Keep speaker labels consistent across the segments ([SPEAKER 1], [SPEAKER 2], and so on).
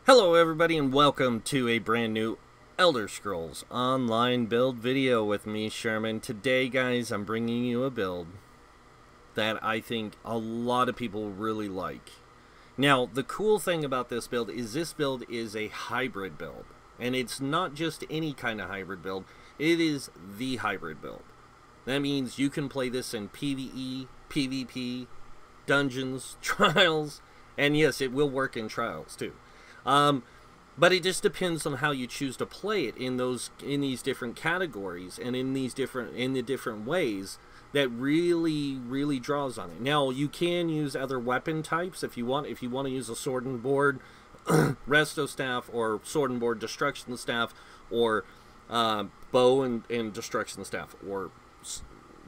[SPEAKER 1] Hello everybody and welcome to a brand new Elder Scrolls Online build video with me, Sherman. Today, guys, I'm bringing you a build that I think a lot of people really like. Now, the cool thing about this build is a hybrid build. And it's not just any kind of hybrid build, it is the hybrid build. That means you can play this in PvE, PvP, dungeons, trials, and yes, it will work in trials too. But it just depends on how you choose to play it in these different categories and in the different ways that really draws on it. Now, you can use other weapon types if you want to use a sword and board resto staff, or sword and board destruction staff, or bow and destruction staff, or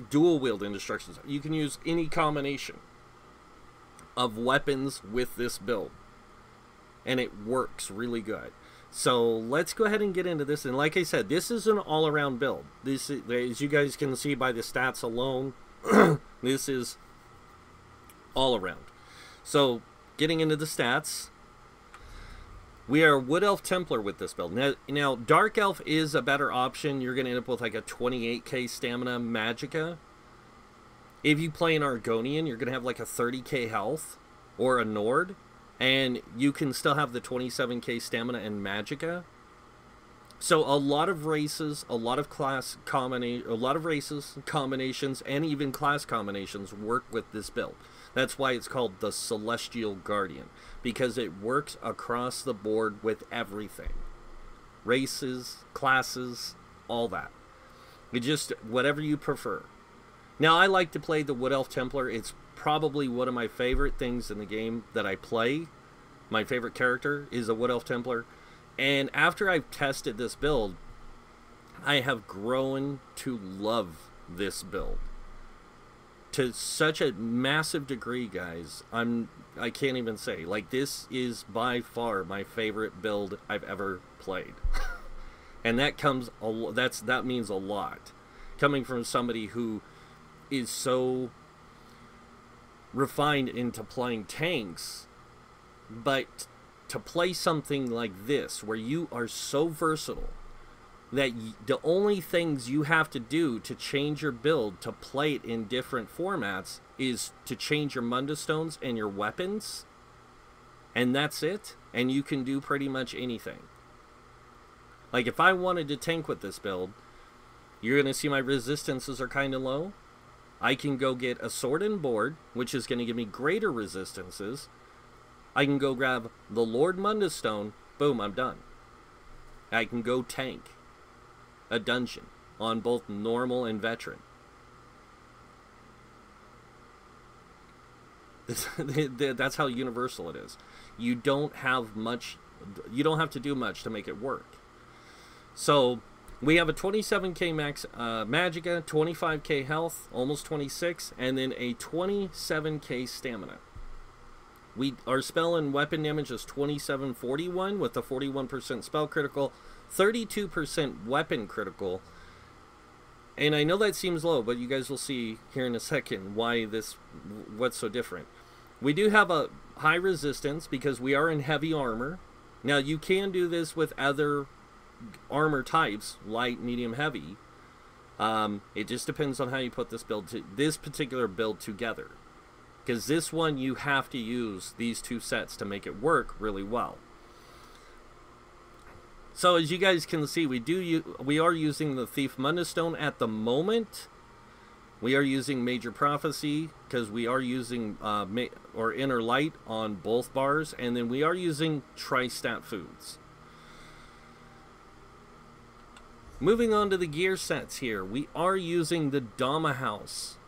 [SPEAKER 1] dual wield and destruction staff. You can use any combination of weapons with this build, and it works really good. So let's go ahead and get into this. And like I said, this is an all-around build. This is, as you guys can see by the stats alone, this is all around. So getting into the stats, we are Wood Elf Templar with this build. Now Dark Elf is a better option. You're going to end up with like a 28k stamina magicka. If you play an Argonian, you're going to have like a 30k health, or a Nord, and you can still have the 27k stamina and magicka. So a lot of races, a lot of races, combinations, and even class combinations work with this build. That's why it's called the Celestial Guardian, because it works across the board with everything. Races, classes, all that. It just, whatever you prefer. Now, I like to play the Wood Elf Templar. It's probably one of my favorite things in the game that I play. My favorite character is a Wood Elf Templar. And after I've tested this build, I have grown to love this build to such a massive degree, guys. I can't even say. Like, this is by far my favorite build I've ever played. And that means a lot, coming from somebody who is so refined into playing tanks. But to play something like this, where you are so versatile that the only things you have to do to change your build to play it in different formats is to change your Munda Stones and your weapons, and that's it, and you can do pretty much anything. Like, if I wanted to tank with this build, you're going to see my resistances are kind of low. I can go get a sword and board, which is going to give me greater resistances. I can go grab the Lord Munda Stone. Boom, I'm done. I can go tank a dungeon on both normal and veteran. That's how universal it is. You don't have to do much to make it work. So we have a 27k max magicka, 25k health, almost 26, and then a 27k stamina. Our spell and weapon damage is 2741 with a 41% spell critical, 32% weapon critical. And I know that seems low, but you guys will see here in a second what's so different. We do have a high resistance because we are in heavy armor. Now, you can do this with other armor types, light, medium, heavy. It just depends on how you put this particular build together. Because this one, you have to use these two sets to make it work really well. So as you guys can see, we are using the Thief Munda Stone at the moment. We are using Major Prophecy because we are using Inner Light on both bars, and then we are using Tri-Stat Foods. Moving on to the gear sets here, we are using the Dama House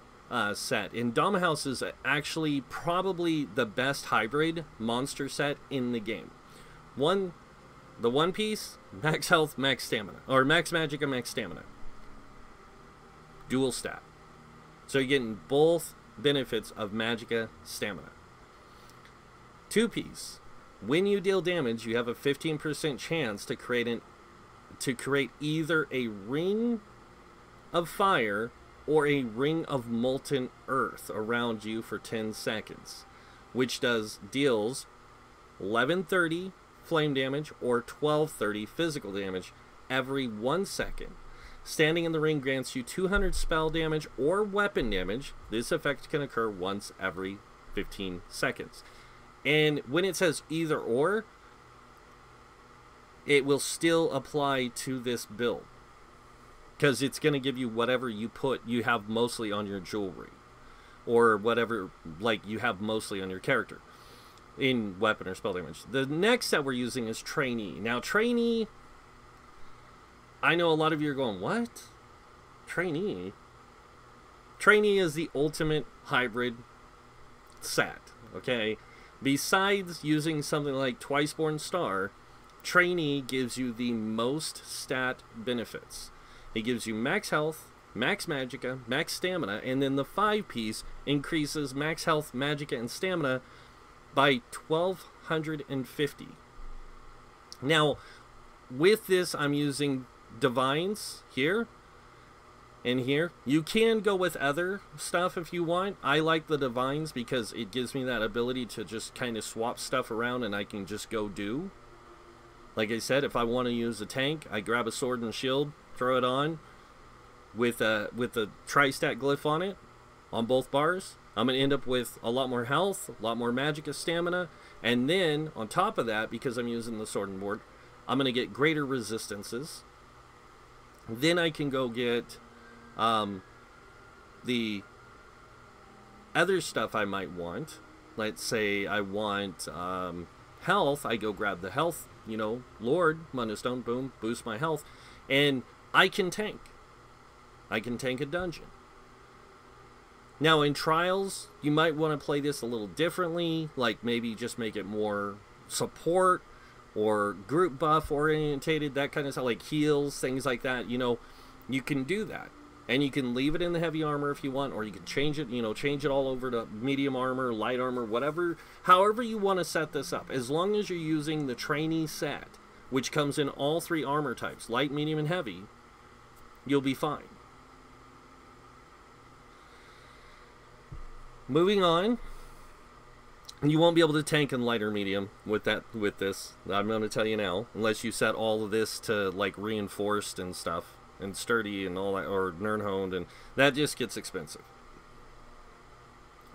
[SPEAKER 1] set, and Dama House is actually probably the best hybrid monster set in the game. The one piece, max health, max stamina, or max magicka, max stamina, dual stat, so you're getting both benefits of magicka stamina. Two piece, when you deal damage, you have a 15% chance to create either a ring of fire or a ring of molten earth around you for 10 seconds, which deals 1130, flame damage or 1230 physical damage every 1 second. Standing in the ring grants you 200 spell damage or weapon damage. This effect can occur once every 15 seconds. And when it says either or, it will still apply to this build, because it's going to give you whatever you have mostly on your jewelry, or whatever like you have mostly on your character in weapon or spell damage. The next set we're using is Trainee. Now Trainee, I know a lot of you are going, what? Trainee? Trainee is the ultimate hybrid set, okay? Besides using something like Twiceborn Star, Trainee gives you the most stat benefits. It gives you max health, max magicka, max stamina, and then the 5-piece increases max health, magicka, and stamina by 1250. Now, with this, I'm using divines here and here. You can go with other stuff if you want. I like the divines because it gives me that ability to just kind of swap stuff around and I can just go do. Like I said, if I want to use a tank, I grab a sword and shield, throw it on with the tri-stat glyph on it, on both bars. I'm going to end up with a lot more health, a lot more magicka, stamina, and then on top of that, because I'm using the sword and board, I'm going to get greater resistances. Then I can go get the other stuff I might want. Let's say I want health. I go grab the health, you know, Lord, Mundustone, boom, boost my health. And I can tank. I can tank a dungeon. Now in Trials, you might want to play this a little differently. Like maybe just make it more support or group buff orientated, that kind of stuff, like heals, things like that. You know, you can do that. And you can leave it in the heavy armor if you want, or you can change it, you know, change it all over to medium armor, light armor, whatever, however you want to set this up. As long as you're using the Trainee set, which comes in all 3 armor types, light, medium, and heavy, you'll be fine. Moving on, you won't be able to tank in light or medium with this. I'm going to tell you now, unless you set all of this to like reinforced and stuff, and sturdy and all that, or Nernhoned, and that just gets expensive.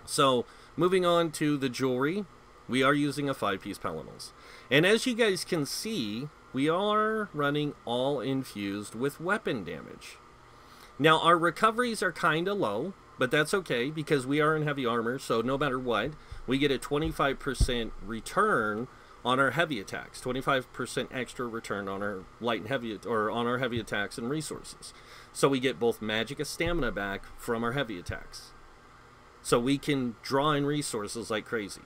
[SPEAKER 1] So moving on to the jewelry, we are using a 5-piece Pelinals, and as you guys can see, we are running all infused with weapon damage. Now our recoveries are kind of low, but that's okay because we are in heavy armor, so no matter what, we get a 25% return on our heavy attacks, 25% extra return on our light and heavy, or on our heavy attacks and resources. So we get both magicka, stamina back from our heavy attacks. So we can draw in resources like crazy.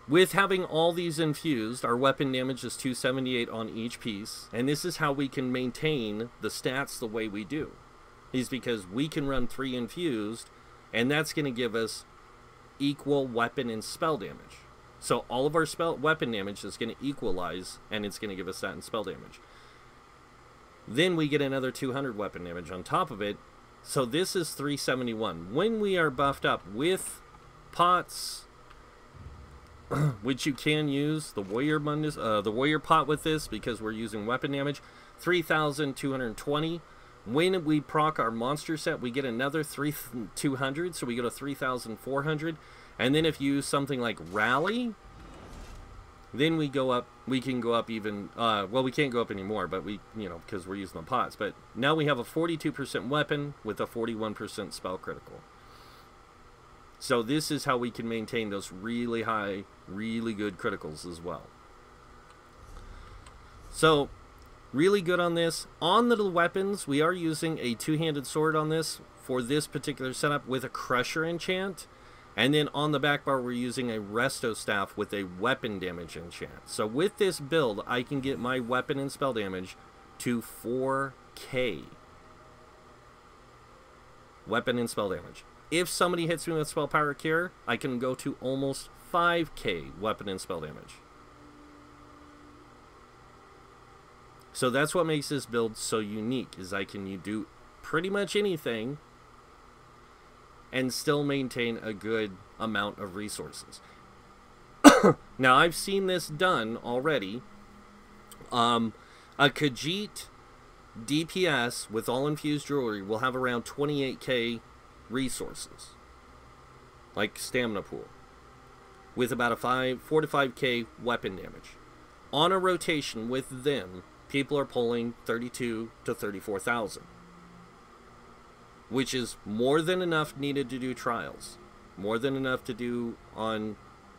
[SPEAKER 1] With having all these infused, our weapon damage is 278 on each piece, and this is how we can maintain the stats the way we do. Is because we can run 3 infused, and that's going to give us equal weapon and spell damage. So all of our weapon damage is going to equalize, and it's going to give us that in spell damage. Then we get another 200 weapon damage on top of it. So this is 371. When we are buffed up with pots, which you can use the warrior pot with this because we're using weapon damage, 3,220. When we proc our monster set, we get another 200, so we go to 3,400. And then if you use something like Rally, then we go up. We can go up even. Well, we can't go up anymore, but we, you know, because we're using the pots. But now we have a 42% weapon with a 41% spell critical. So this is how we can maintain those really high, really good criticals as well. So really good on this. On the weapons, we are using a 2-handed sword on this for this particular setup with a Crusher enchant. And then on the back bar, we're using a Resto Staff with a weapon damage enchant. So with this build, I can get my weapon and spell damage to 4K. Weapon and spell damage. If somebody hits me with Spell Power Cure, I can go to almost 5K weapon and spell damage. So that's what makes this build so unique, is I can do pretty much anything and still maintain a good amount of resources. Now, I've seen this done already. A Khajiit DPS with all infused jewelry will have around 28k resources, like stamina pool, with about a 4 to 5k weapon damage. On a rotation with them, people are pulling 32 to 34,000, which is more than enough needed to do trials, more than enough to do on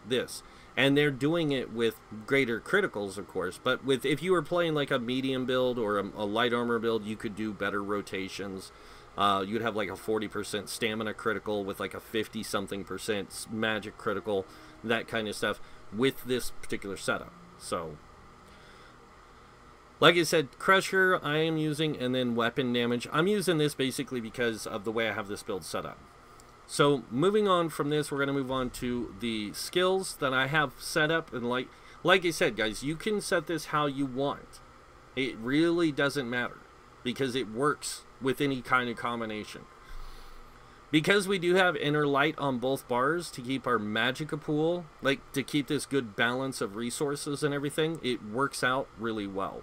[SPEAKER 1] this. And they're doing it with greater criticals, of course, but with, if you were playing like a medium build or a light armor build, you could do better rotations. You'd have like a 40% stamina critical with like a 50-something% magic critical, that kind of stuff with this particular setup. So, like I said, Crusher I am using, and then weapon damage. I'm using this basically because of the way I have this build set up. So, moving on from this, we're going to move on to the skills that I have set up. And like I said, guys, you can set this how you want. It really doesn't matter, because it works with any kind of combination. Because we do have inner light on both bars to keep our magicka pool, like to keep this good balance of resources and everything, it works out really well.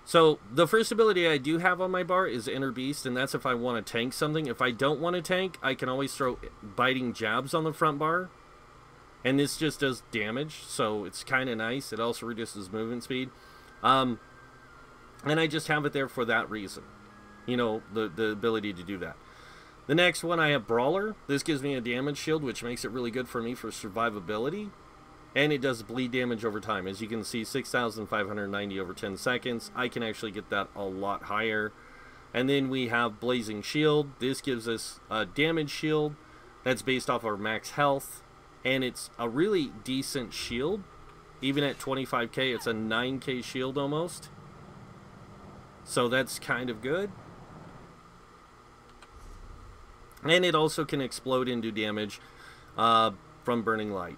[SPEAKER 1] So, the first ability I do have on my bar is Inner Beast, and that's if I want to tank something. If I don't want to tank, I can always throw biting jabs on the front bar, and this just does damage, so it's kind of nice. It also reduces movement speed. And I just have it there for that reason. You know, the ability to do that. The next one, I have Brawler. This gives me a damage shield, which makes it really good for me for survivability. And it does bleed damage over time. As you can see, 6,590 over 10 seconds. I can actually get that a lot higher. And then we have Blazing Shield. This gives us a damage shield that's based off our max health. And it's a really decent shield. Even at 25k, it's a 9k shield almost. So that's kind of good. And it also can explode and do damage from Burning Light.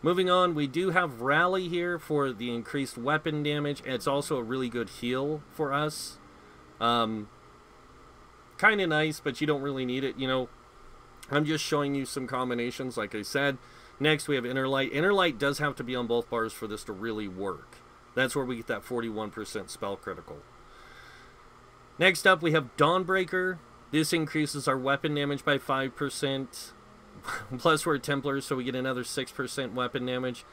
[SPEAKER 1] Moving on, we do have Rally here for the increased weapon damage. It's also a really good heal for us. Kind of nice, but you don't really need it. You know, I'm just showing you some combinations, like I said. Next, we have Inner Light. Inner Light does have to be on both bars for this to really work. That's where we get that 41% spell critical. Next up, we have Dawnbreaker. This increases our weapon damage by 5%. Plus, we're Templars, so we get another 6% weapon damage.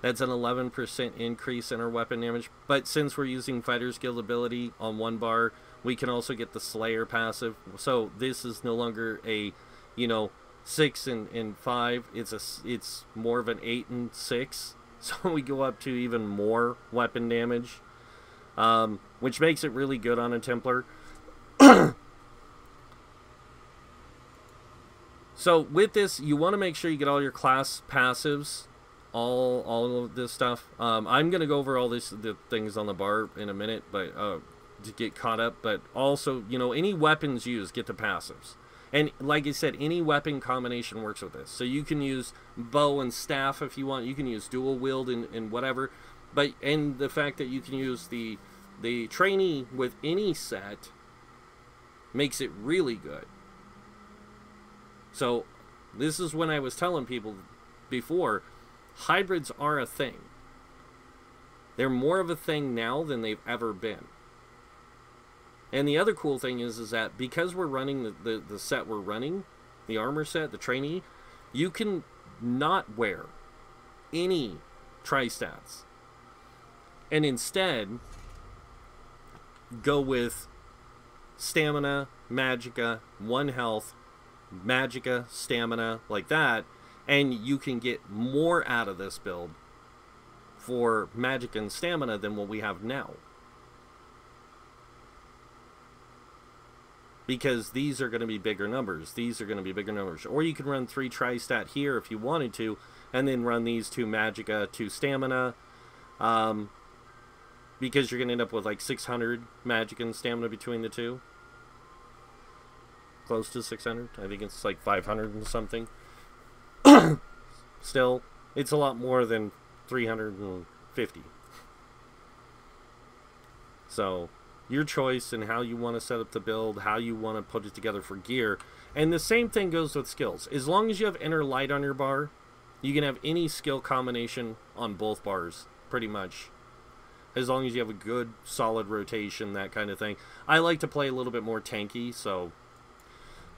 [SPEAKER 1] That's an 11% increase in our weapon damage. But since we're using Fighter's Guild ability on one bar, we can also get the Slayer passive. So this is no longer a, you know, 6 and 5. It's more of an 8 and 6. So we go up to even more weapon damage, which makes it really good on a Templar. So with this, you want to make sure you get all your class passives, all of this stuff. I'm going to go over all the things on the bar in a minute, but to get caught up. But also, you know, any weapons used get the passives. And like I said, any weapon combination works with this. So you can use bow and staff if you want. You can use dual wield and whatever. And the fact that you can use the trainee with any set makes it really good. So, this is when I was telling people before, hybrids are a thing. They're more of a thing now than they've ever been. And the other cool thing is that because we're running the set we're running, the armor set, the trainee, you can not wear any tri-stats. And instead, go with stamina, magicka, 1 health, magicka, stamina, like that, and you can get more out of this build for magic and stamina than what we have now, because these are going to be bigger numbers. Or you can run 3 tri-stat here if you wanted to, and then run these 2 magicka, 2 stamina, because you're going to end up with like 600 magic and stamina between the two. Close to 600. I think it's like 500 and something. Still, it's a lot more than 350. So, your choice and how you want to set up the build, how you want to put it together for gear. And the same thing goes with skills. As long as you have inner light on your bar, You can have any skill combination on both bars, pretty much. As long as you have a good, solid rotation, that kind of thing. I like to play a little bit more tanky, so...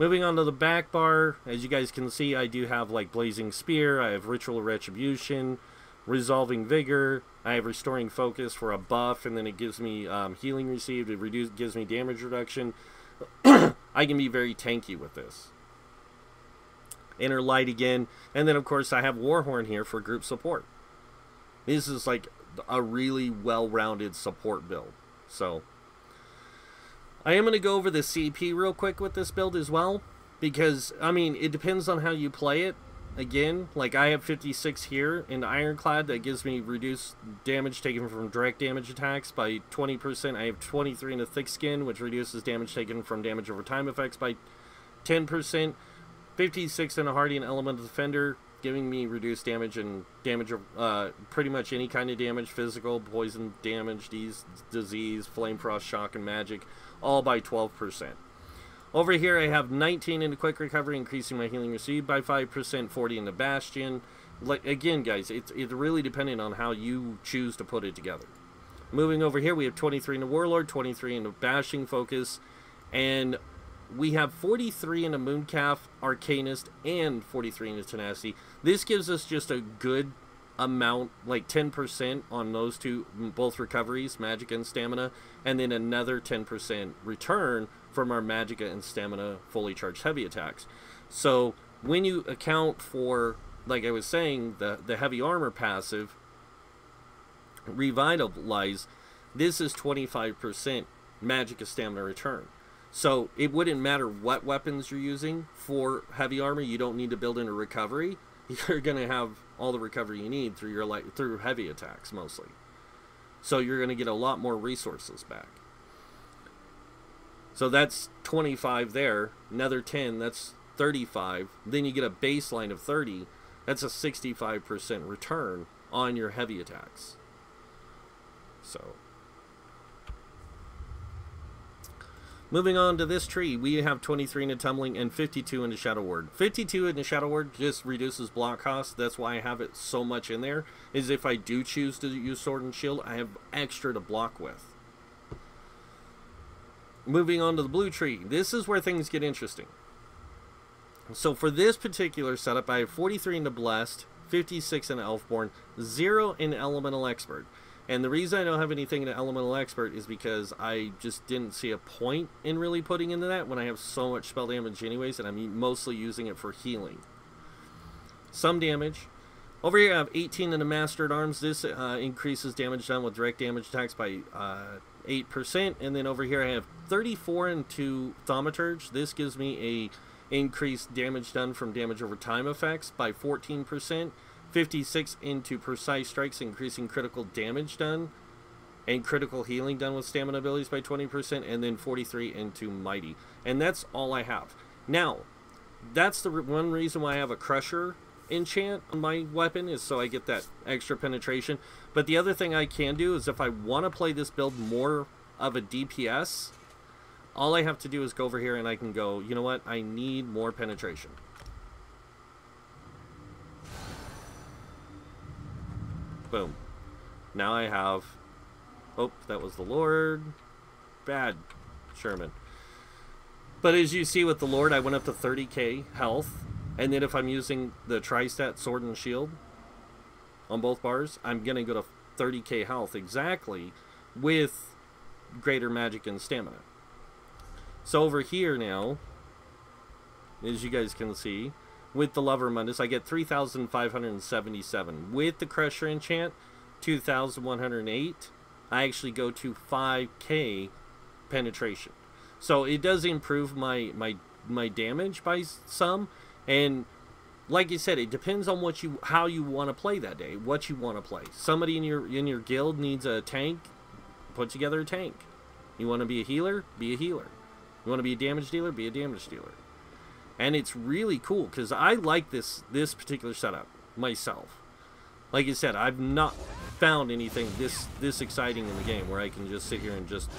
[SPEAKER 1] Moving on to the back bar, as you guys can see, I do have like Blazing Spear, I have Ritual Retribution, Resolving Vigor, I have Restoring Focus for a buff, and then it gives me Healing Received, it gives me damage reduction. I can be very tanky with this. Inner Light again, and then of course I have Warhorn here for group support. This is like a really well-rounded support build, so... I am going to go over the CP real quick with this build as well, because, I mean, it depends on how you play it. Again, like I have 56 here in Ironclad, that gives me reduced damage taken from direct damage attacks by 20%. I have 23 in a Thick Skin, which reduces damage taken from damage over time effects by 10%. 56 in a Hardy and Elemental Defender, giving me reduced damage and damage of pretty much any kind of damage, physical, poison damage, disease, flame, frost, shock, and magic, all by 12%. Over here I have 19 into Quick Recovery, increasing my healing received by 5%, 40 into Bastion. Like, again, guys, it's really dependent on how you choose to put it together. Moving over here, we have 23 into Warlord, 23 into Bashing Focus, and we have 43 into Mooncalf, Arcanist, and 43 into Tenacity. This gives us just a good amount, like 10% on those two, both recoveries, Magic and Stamina, and then another 10% return from our Magic and Stamina fully charged heavy attacks. So when you account for, like I was saying, the heavy armor passive, Revitalize, this is 25% Magic and Stamina return. So it wouldn't matter what weapons you're using for heavy armor. You don't need to build in a recovery. You're going to have all the recovery you need through your through heavy attacks mostly. So you're going to get a lot more resources back. So that's 25 there. Another 10, that's 35. Then you get a baseline of 30. That's a 65% return on your heavy attacks. So... moving on to this tree, we have 23 into Tumbling and 52 into Shadow Ward. 52 into Shadow Ward just reduces block cost. That's why I have it so much in there, is if I do choose to use Sword and Shield, I have extra to block with. Moving on to the blue tree, this is where things get interesting. So for this particular setup, I have 43 into Blessed, 56 into Elfborn, 0 in Elemental Expert. And the reason I don't have anything in Elemental Expert is because I just didn't see a point in really putting into that when I have so much spell damage anyways, and I'm mostly using it for healing. Some damage. Over here I have 18 in the Master at Arms. This increases damage done with direct damage attacks by 8%. And then over here I have 34 into Thaumaturge. This gives me a increased damage done from damage over time effects by 14%. 56 into Precise Strikes, increasing critical damage done and critical healing done with stamina abilities by 20%, and then 43 into Mighty. And that's all I have. Now, that's the one reason why I have a Crusher enchant on my weapon, is so I get that extra penetration. But the other thing I can do is if I want to play this build more of a DPS, all I have to do is go over here and I can go, you know what, I need more penetration. Boom. Now I have... oh, that was the Lord. Bad Sherman. But as you see with the Lord, I went up to 30k health. And then if I'm using the Tri-Stat Sword and Shield on both bars, I'm going to go to 30k health exactly with greater magic and stamina. So over here now, as you guys can see, with the Lover Mundus, I get 3,577. With the Crusher enchant, 2,108. I actually go to 5k penetration. So it does improve my damage by some. And like you said, it depends on how you want to play that day, what you want to play. Somebody in your guild needs a tank, put together a tank. You want to be a healer? Be a healer. You want to be a damage dealer? Be a damage dealer. And it's really cool because I like this particular setup myself. Like I said, I've not found anything this exciting in the game where I can just sit here and just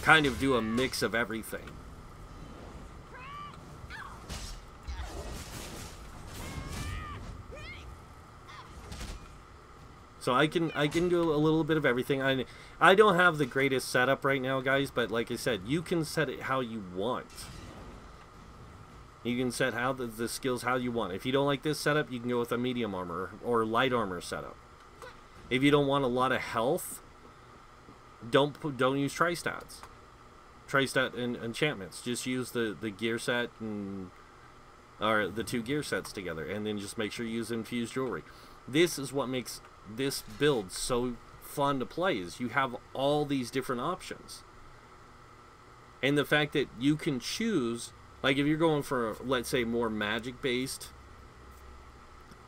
[SPEAKER 1] kind of do a mix of everything. So I can do a little bit of everything. I don't have the greatest setup right now, guys, but like I said, you can set it how you want. You can set how the skills how you want. If you don't like this setup, you can go with a medium armor or light armor setup. If you don't want a lot of health, don't use tri-stats. Tri-stat and enchantments. Just use the gear set or the 2 gear sets together, and then just make sure you use infused jewelry. This is what makes this build so fun to play, is you have all these different options. And the fact that you can choose, like if you're going for, let's say, more magic based,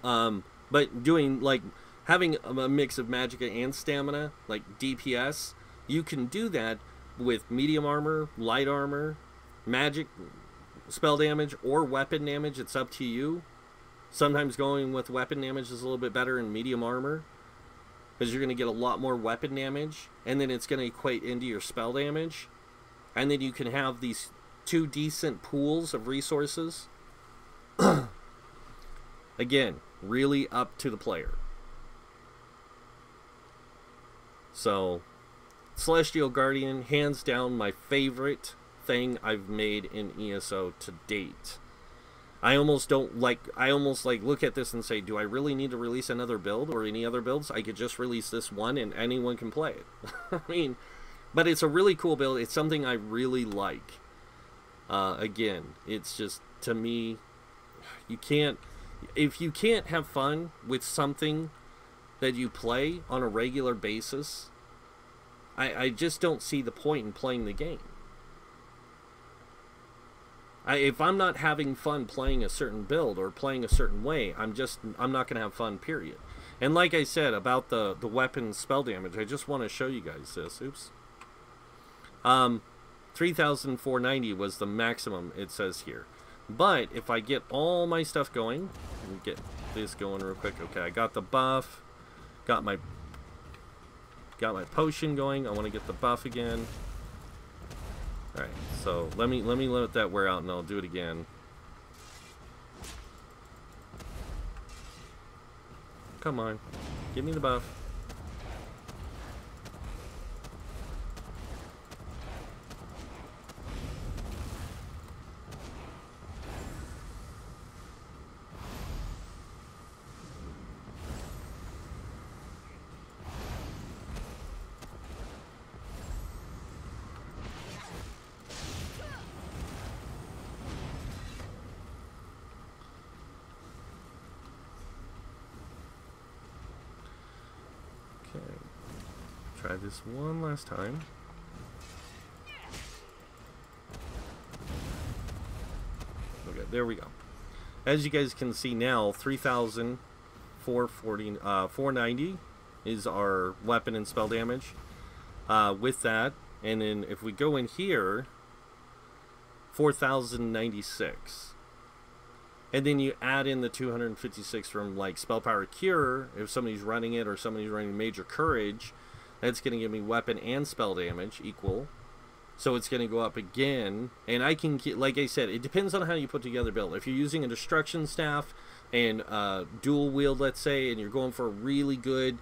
[SPEAKER 1] but doing like having a mix of magic and stamina, like DPS, you can do that with medium armor, light armor, magic, spell damage, or weapon damage. It's up to you. Sometimes going with weapon damage is a little bit better in medium armor, because you're going to get a lot more weapon damage, and then it's going to equate into your spell damage, and then you can have these 2 decent pools of resources. Again, really up to the player. So, Celestial Guardian, hands down my favorite thing I've made in ESO to date. I almost look at this and say, do I really need to release another build or any other builds? I could just release this one and anyone can play it. I mean, but it's a really cool build. It's something I really like. Again, it's just, to me, if you can't have fun with something that you play on a regular basis, I just don't see the point in playing the game. If I'm not having fun playing a certain build or playing a certain way, I'm not going to have fun, period. And like I said about the weapon spell damage, I just want to show you guys this. Oops. 3,490 was the maximum, it says here. But if I get all my stuff going, let me get this going real quick. Okay, I got the buff, got my potion going. I want to get the buff again. Alright, so let me let that wear out and I'll do it again. Come on. Give me the buff. Try this one last time. Okay, there we go. As you guys can see now, 3,490 is our weapon and spell damage. With that, and then if we go in here, 4,096. And then you add in the 256 from like Spell Power Cure, if somebody's running it or somebody's running Major Courage. That's going to give me weapon and spell damage equal. So it's going to go up again. And I can, like I said, it depends on how you put together build. If you're using a destruction staff and dual wield, let's say, and you're going for a really good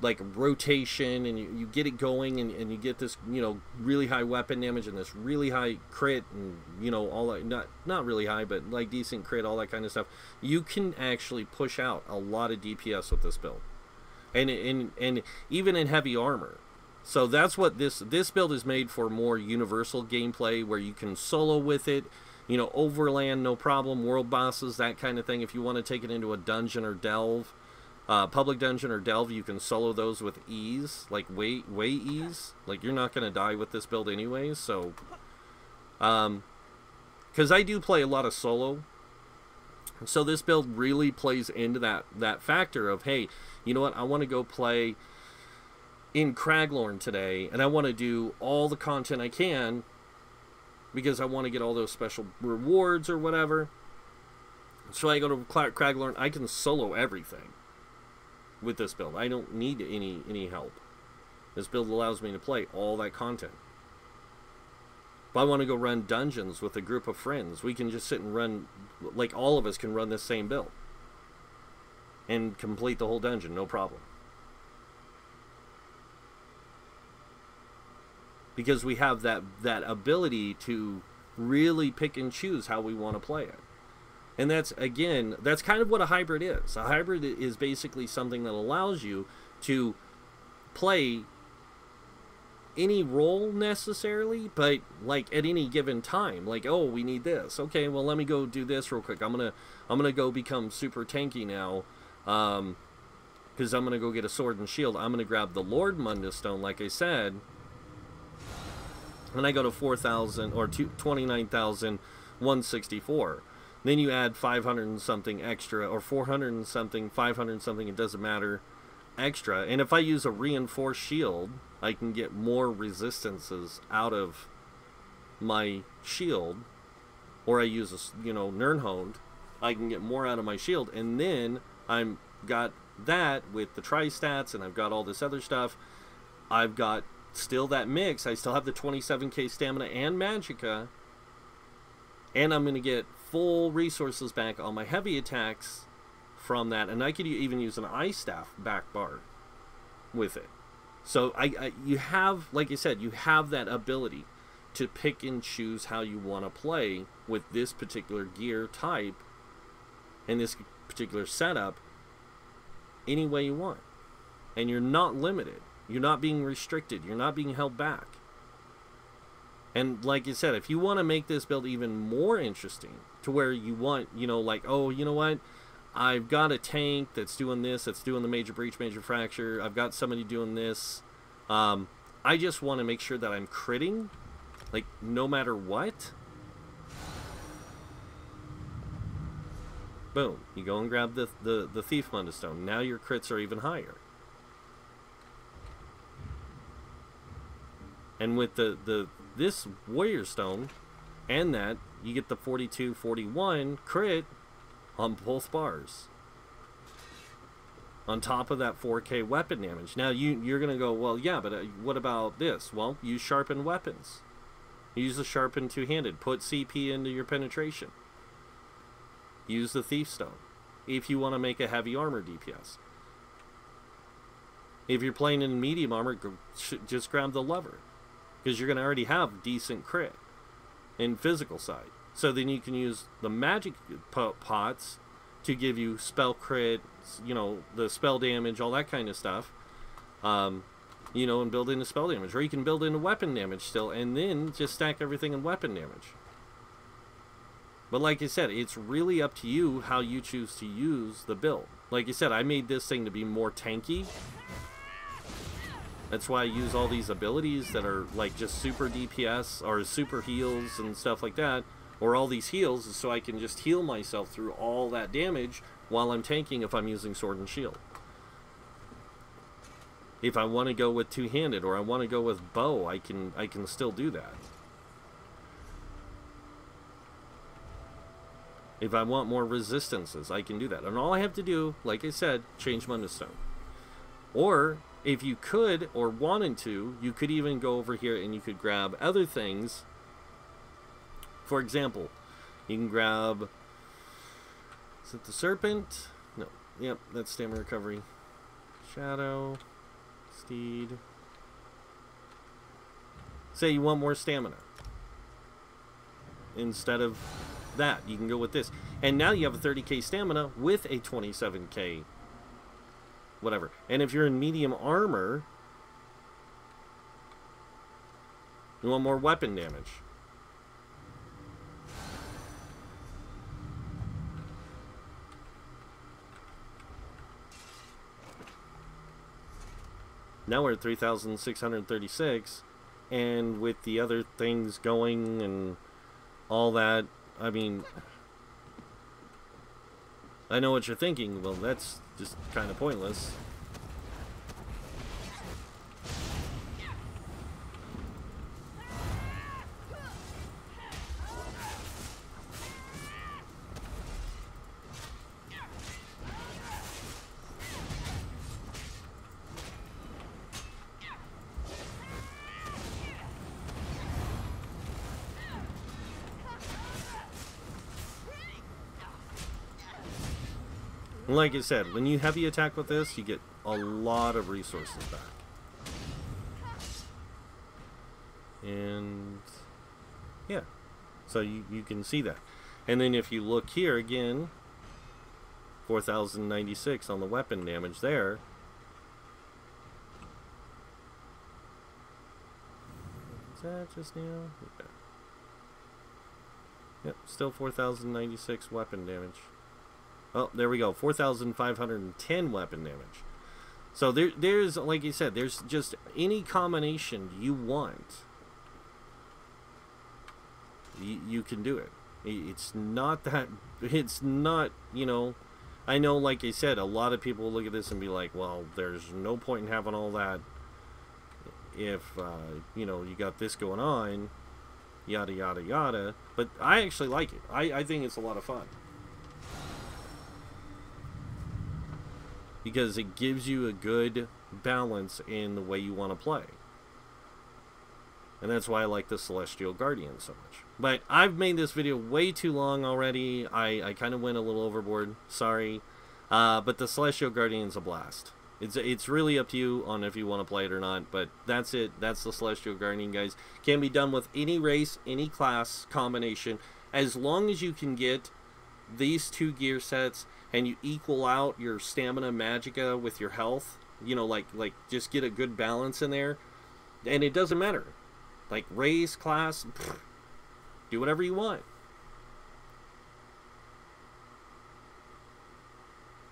[SPEAKER 1] like rotation, and you get it going, and you get this, you know, really high weapon damage and this really high crit, and you know, all that, not really high, but like decent crit, all that kind of stuff, you can actually push out a lot of DPS with this build. And even in heavy armor. So that's what this build is made for, more universal gameplay where you can solo with it, you know, overland no problem, world bosses, that kind of thing. If you want to take it into a dungeon or delve, public dungeon or delve, you can solo those with ease, like way ease. Like, you're not going to die with this build anyways. So because I do play a lot of solo, so this build really plays into that factor of, hey, you know what, I want to go play in Craglorn today, and I want to do all the content I can because I want to get all those special rewards or whatever. So I go to Craglorn, I can solo everything with this build. I don't need any help. This build allows me to play all that content. If I want to go run dungeons with a group of friends, we can just sit and run, like all of us can run this same build and complete the whole dungeon, no problem. because we have that ability to really pick and choose how we want to play it. And that's, again, that's kind of what a hybrid is. A hybrid is basically something that allows you to play any role necessarily, but like at any given time, like, oh, we need this. Okay, well, let me go do this real quick. I'm gonna go become super tanky now, because I'm gonna go get a sword and shield. I'm gonna grab the Lord Mundus Stone, like I said, and I go to 4,000 or 29,164. Then you add 500 and something extra, or 400 and something, 500 and something. It doesn't matter, extra. And if I use a reinforced shield, I can get more resistances out of my shield, or I use a, Nirnhond, I can get more out of my shield. And then I'm got that with the tri-stats, and I've got all this other stuff. I've got still that mix. I still have the 27k stamina and magicka, and I'm going to get full resources back on my heavy attacks from that. And I could even use an ice staff back bar with it. So you have, like I said, you have that ability to pick and choose how you want to play with this particular gear type and this particular setup any way you want. And you're not limited. You're not being restricted. You're not being held back. And like I said, if you want to make this build even more interesting to where you want, like, oh, you know what? I've got a tank that's doing this, that's doing the major breach, major fracture. I've got somebody doing this. I just want to make sure that I'm critting, like, no matter what. Boom. You go and grab the Thief Mundus Stone. Now your crits are even higher. And with this Warrior Stone and that, you get the 42-41 crit on both bars, on top of that 4k weapon damage. Now you're gonna go, well, yeah, but what about this? Well, use sharpened weapons. Use the sharpened two-handed. Put CP into your penetration. Use the Thief Stone if you want to make a heavy armor DPS. If you're playing in medium armor, just grab the lever, because you're gonna already have decent crit in physical side. So then you can use the magic pots to give you spell crit, the spell damage, all that kind of stuff, and build in the spell damage. Or you can build in weapon damage still, and then just stack everything in weapon damage. But like I said, it's really up to you how you choose to use the build. Like I said, I made this thing to be more tanky. That's why I use all these abilities that are like just super DPS or super heals and stuff like that. Or all these heals, so I can just heal myself through all that damage while I'm tanking if I'm using sword and shield. If I want to go with two-handed or I want to go with bow, I can still do that. If I want more resistances, I can do that. And all I have to do, like I said, change Mundus Stone. Or if you could or wanted to, you could even go over here and you could grab other things. For example, you can grab, is it the Serpent? No. Yep, that's stamina recovery. Shadow. Steed. Say you want more stamina. Instead of that, you can go with this. And now you have a 30k stamina with a 27k whatever. And if you're in medium armor, you want more weapon damage. Now we're at 3,636, and with the other things going and all that, I mean, I know what you're thinking. Well, that's just kind of pointless. Like I said, when you heavy attack with this, you get a lot of resources back. And yeah, so you can see that. And then if you look here again, 4,096 on the weapon damage there. Is that just now? Yeah. Yep, still 4,096 weapon damage. Oh, there we go. 4,510 weapon damage. So there's, like you said, there's just any combination you want. You can do it. It's not that, it's not, you know, I know, like I said, a lot of people look at this and be like, well, there's no point in having all that if, you know, you got this going on, yada, yada, yada. But I actually like it. I think it's a lot of fun. Because it gives you a good balance in the way you want to play. And that's why I like the Celestial Guardian so much. But I've made this video way too long already. I kind of went a little overboard. Sorry. But the Celestial Guardian's a blast. It's really up to you on if you want to play it or not. But that's it. That's the Celestial Guardian, guys. Can be done with any race, any class combination. As long as you can get these two gear sets and you equal out your stamina magicka with your health. You know, like just get a good balance in there. And it doesn't matter. Like race, class, pfft, do whatever you want.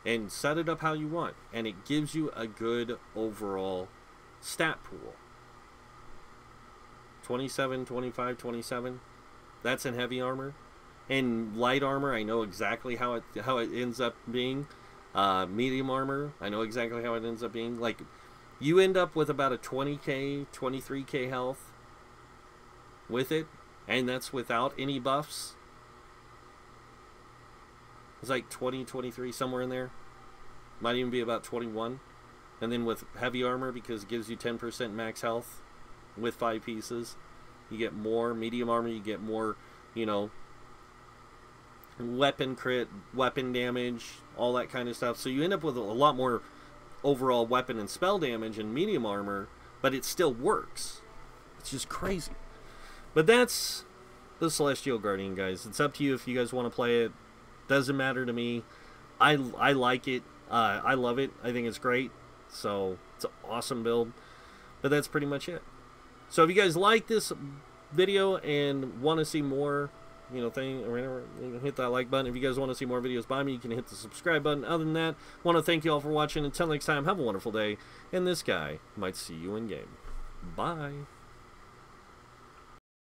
[SPEAKER 1] And set it up how you want. And it gives you a good overall stat pool. 27, 25, 27. That's in heavy armor. In light armor, I know exactly how it ends up being. Medium armor, I know exactly how it ends up being. Like, you end up with about a 20k, 23k health with it, and that's without any buffs. It's like 20, 23, somewhere in there. Might even be about 21. And then with heavy armor, because it gives you 10% max health with 5 pieces, you get more. Medium armor, you get more, you know, weapon crit, weapon damage, all that kind of stuff. So you end up with a lot more overall weapon and spell damage in medium armor, but it still works. It's just crazy. But that's the Celestial Guardian, guys. It's up to you if you guys want to play it. Doesn't matter to me. I like it. I love it. I think it's great. So it's an awesome build. But that's pretty much it. So if you guys like this video and want to see more, you know, thing or whatever, you can hit that like button. If you guys want to see more videos by me, you can hit the subscribe button. Other than that, I want to thank you all for watching. Until next time, have a wonderful day. And this guy might see you in game. Bye.